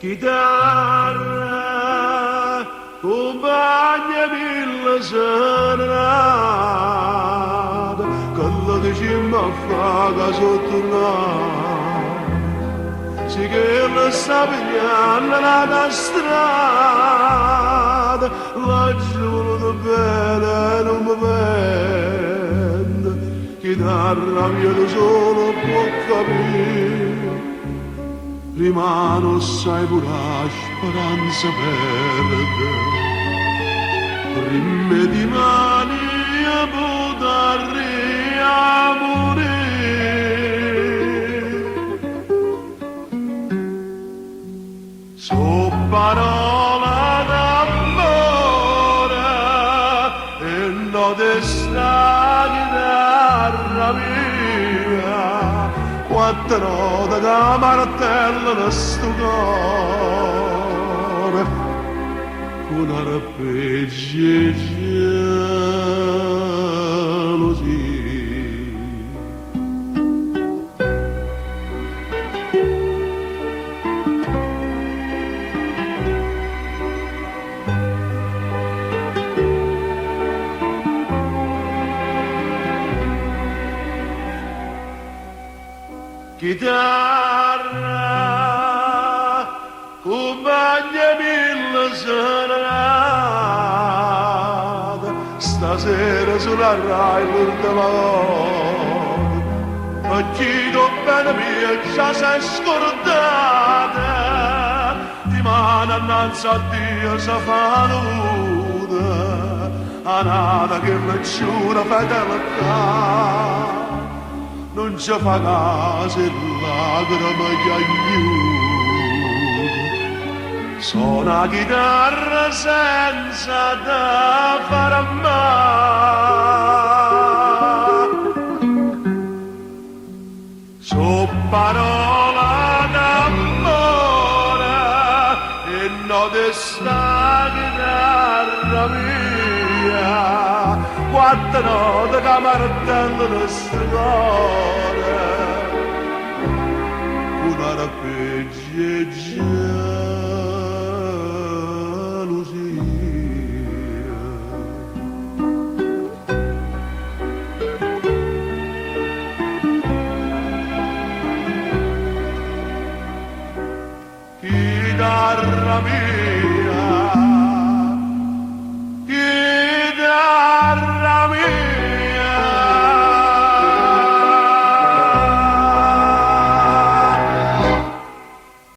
chitarra, compagnami la serata, che lo diciamo a faga sotto l'anno, sì che lo sta pigliando la strada, la giuro bene non mi vende, chitarra mia da solo può capire. Rimano sai pure la speranza perde, rimme di mani a poter morire. So parola d'amore e no desta chitarra mia, quattro da martello da sto cuore, una rappeggia gelosia. Chitarra, accompagnami la serata, stasera sulla Rai l'ultima volta, e chiedo bene mia già sei scordata, di mano innanzi a Dio si fa nuda, a nata che mi giura fedeltà. Non ci fa caso e lacrime che aiuta. Sono una chitarra senza da fare mai. So parola d'amore e no di sta chitarra mia, quattro note che martello di cuore, una rappeggia gelosia. Chitarra mia,